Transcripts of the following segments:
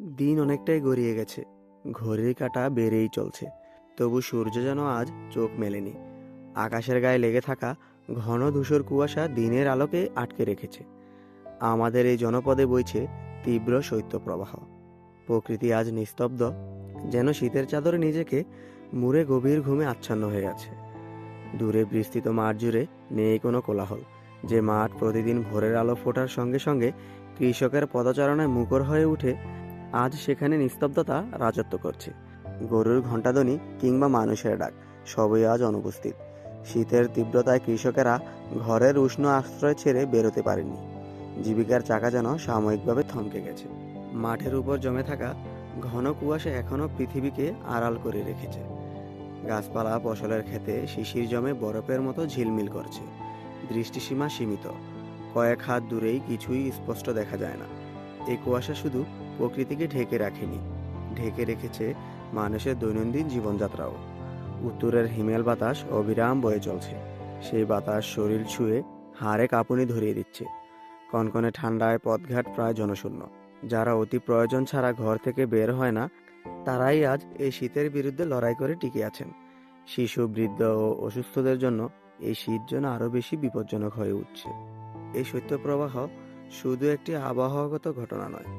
দিন অনেকটাই গড়িয়ে গেছে, ঘড়ির কাঁটা বেড়েই চলছে। তবু সূর্য যেন আজ চোখ মেলেনি। আকাশের গায়ে লেগে থাকা ঘন ধূসর কুয়াশা দিনের আলোকে আটকে রেখেছে। আমাদের এই জনপদে বইছে তীব্র শৈত্যপ্রবাহ। প্রকৃতি আজ নিস্তব্ধ, যেন শীতের চাদরে নিজেকে মুড়ে গভীর ঘুমে আচ্ছন্ন হয়ে আছে। দূরে বিস্তৃত মাঠ জুড়ে নেই কোনো কোলাহল। যে মাঠ প্রতিদিন ভোরের আলো ফোটার সঙ্গে সঙ্গে কৃষকের পদচারণায় মুখর হয়ে উঠে, আজ সেখানে নিস্তব্ধতা রাজত্ব করছে। গরুর ঘণ্টাধ্বনি কিংবা মানুষের ডাক, সবই আজ অনুপস্থিত। শীতের তীব্রতায় কৃষকেরা ঘরের উষ্ণ আশ্রয় ছেড়ে বেরোতে পারেননি। জীবিকার চাকা যেন সাময়িকভাবে থমকে গেছে। মাঠের উপর জমে থাকা ঘন কুয়াশা এখনো পৃথিবীকে আড়াল করে রেখেছে। গাছপালা ফসলের ক্ষেতে শিশির জমে বরফের মতো ঝিলমিল করছে। দৃষ্টিসীমা সীমিত, কয়েক হাত দূরেই কিছুই স্পষ্ট দেখা যায় না। এই কুয়াশা শুধু প্রকৃতিকে ঢেকে রাখেনি, ঢেকে রেখেছে মানুষের দৈনন্দিন জীবনযাত্রাও। উত্তরের হিমেল বাতাস অবিরাম বয়ে চলছে। সেই বাতাস শরীর ছুঁয়ে হাড়ে কাঁপুনি ধরিয়ে দিচ্ছে। কনকনে ঠান্ডায় পথঘাট প্রায় জনশূন্য। যারা অতি প্রয়োজন ছাড়া ঘর থেকে বের হয় না, তারাই আজ এই শীতের বিরুদ্ধে লড়াই করে টিকে আছেন। শিশু, বৃদ্ধ ও অসুস্থদের জন্য এই শীত যেন আরও বেশি বিপজ্জনক হয়ে উঠছে। এই শৈত্যপ্রবাহ শুধু একটি আবহাওয়াগত ঘটনা নয়,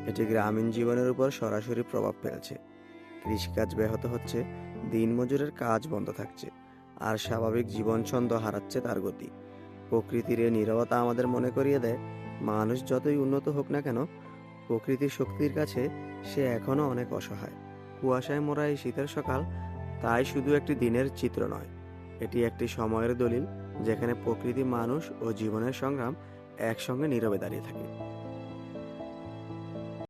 এটি গ্রামীণ জীবনের উপর সরাসরি প্রভাব ফেলছে। কৃষিকাজ ব্যাহত হচ্ছে, দিনমজুরের কাজ বন্ধ থাকছে, আর স্বাভাবিক জীবন ছন্দ হারাচ্ছে তার গতি। প্রকৃতির এই নীরবতা আমাদের মনে করিয়ে দেয়, মানুষ যতই উন্নত হোক না কেন, প্রকৃতির শক্তির কাছে সে এখনও অনেক অসহায়। কুয়াশায় মোড়া এই শীতের সকাল তাই শুধু একটি দিনের চিত্র নয়, এটি একটি সময়ের দলিল, যেখানে প্রকৃতি, মানুষ ও জীবনের সংগ্রাম একসঙ্গে নীরবে দাঁড়িয়ে থাকে।